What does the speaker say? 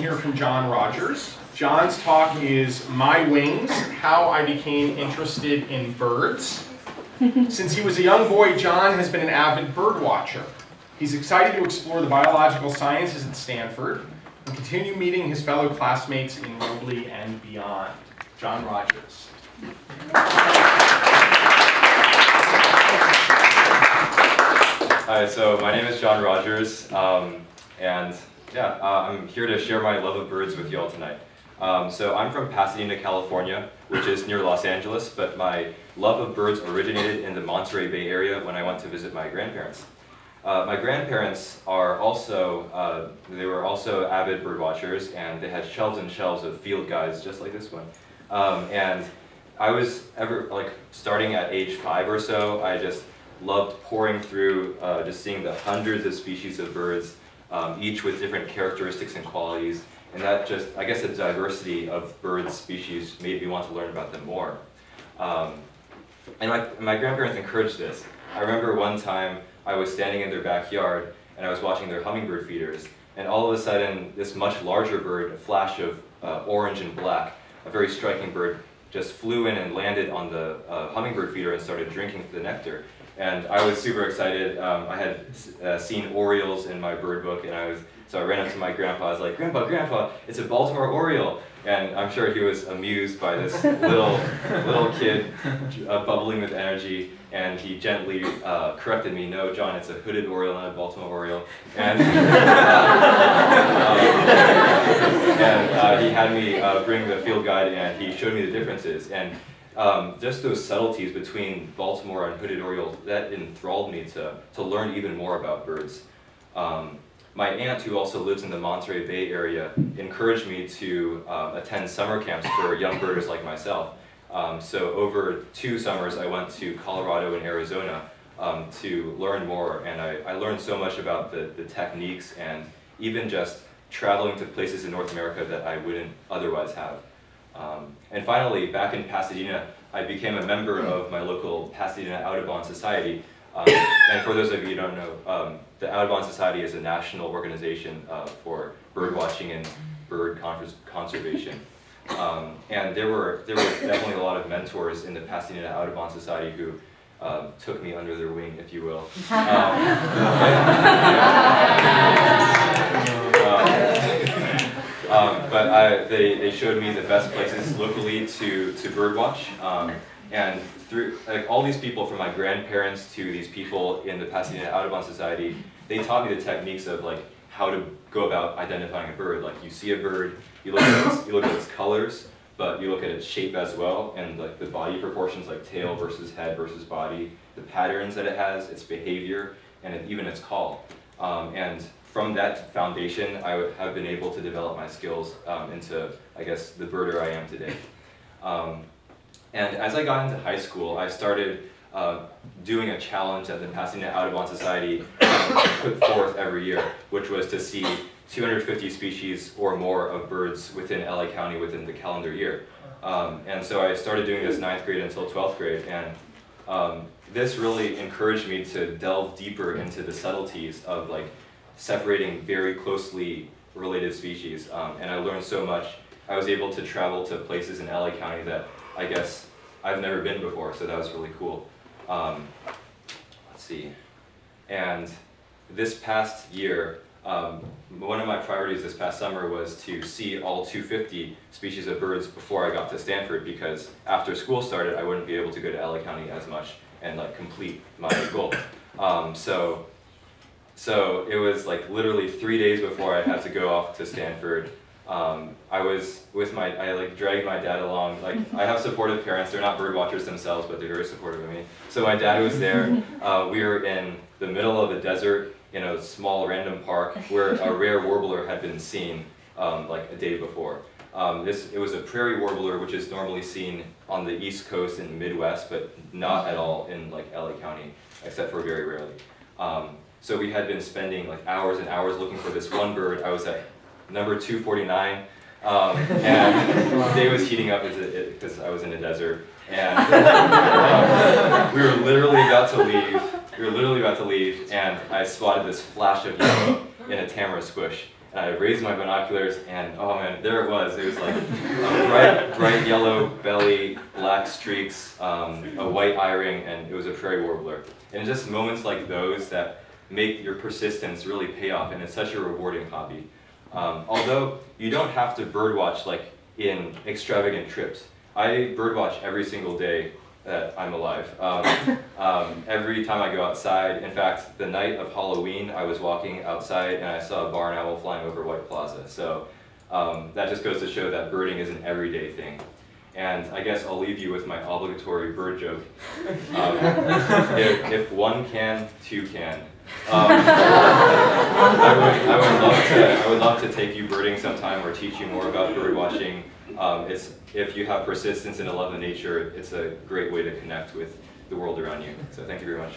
Here from John Rodgers. John's talk is My Wings, How I Became Interested in Birds. Since he was a young boy, John has been an avid bird watcher. He's excited to explore the biological sciences at Stanford and continue meeting his fellow classmates in Roble and beyond. John Rodgers. Hi, so my name is John Rodgers, and I'm here to share my love of birds with you all tonight. So I'm from Pasadena, California, which is near Los Angeles, but my love of birds originated in the Monterey Bay area when I went to visit my grandparents. My grandparents are also, they were also avid bird watchers, and they had shelves and shelves of field guides just like this one. And I was starting at age 5 or so, I just loved pouring through just seeing the hundreds of species of birds, each with different characteristics and qualities, and that just, I guess the diversity of bird species made me want to learn about them more. And my grandparents encouraged this. I remember one time I was standing in their backyard and I was watching their hummingbird feeders, and all of a sudden this much larger bird, a flash of orange and black, a very striking bird, just flew in and landed on the hummingbird feeder and started drinking the nectar. And I was super excited. I had seen orioles in my bird book, and so I ran up to my grandpa. I was like, Grandpa, it's a Baltimore oriole. And I'm sure he was amused by this little kid bubbling with energy, and he gently corrected me, no, John, it's a hooded oriole, not a Baltimore oriole. And, he had me bring the field guide, and he showed me the differences. And just those subtleties between Baltimore and hooded oriole, that enthralled me to learn even more about birds. My aunt, who also lives in the Monterey Bay area, encouraged me to attend summer camps for young birders like myself. So over 2 summers I went to Colorado and Arizona to learn more, and I learned so much about the techniques and even just traveling to places in North America that I wouldn't otherwise have. And finally, back in Pasadena, I became a member of my local Pasadena Audubon Society. And for those of you who don't know, the Audubon Society is a national organization for bird watching and bird conservation. And there were definitely a lot of mentors in the Pasadena Audubon Society who took me under their wing, if you will. But they showed me the best places locally to birdwatch, and through all these people, from my grandparents to these people in the Pasadena Audubon Society, they taught me the techniques of how to go about identifying a bird. Like, you see a bird, you look at its colors, but you look at its shape as well, and the body proportions, like tail versus head versus body, the patterns that it has, its behavior, and even its call. And from that foundation, I have been able to develop my skills into, I guess, the birder I am today. And as I got into high school, I started doing a challenge that the Pasadena Audubon Society put forth every year, which was to see 250 species or more of birds within LA County within the calendar year. And so I started doing this 9th grade until 12th grade, and this really encouraged me to delve deeper into the subtleties of separating very closely related species, and I learned so much. I was able to travel to places in LA County that I guess I've never been before, so that was really cool. Let's see. And this past year, one of my priorities this past summer was to see all 250 species of birds before I got to Stanford, because after school started, I wouldn't be able to go to LA County as much and complete my goal. So it was literally 3 days before I had to go off to Stanford. I was with I dragged my dad along. I have supportive parents. They're not bird watchers themselves, but they're very supportive of me. So my dad was there. We were in the middle of a desert in a small random park where a rare warbler had been seen a day before. It was a prairie warbler, which is normally seen on the East Coast and Midwest, but not at all in LA County, except for very rarely. So we had been spending hours and hours looking for this one bird. I was at number 249, and the day was heating up because I was in a desert, and we were literally about to leave, and I spotted this flash of yellow in a tamara squish, And I raised my binoculars, and oh man, there it was. It was like a bright yellow belly, black streaks, a white eye-ring, and it was a prairie warbler. And just moments like those that make your persistence really pay off, and it's such a rewarding hobby. Although you don't have to birdwatch like in extravagant trips. I birdwatch every single day that I'm alive. Every time I go outside, in fact, the night of Halloween, I was walking outside and I saw a barn owl flying over White Plaza. So that just goes to show that birding is an everyday thing. And I guess I'll leave you with my obligatory bird joke. If one can, two can. I would love to take you birding sometime or teach you more about bird watching. If you have persistence and a love of nature, it's a great way to connect with the world around you. So thank you very much.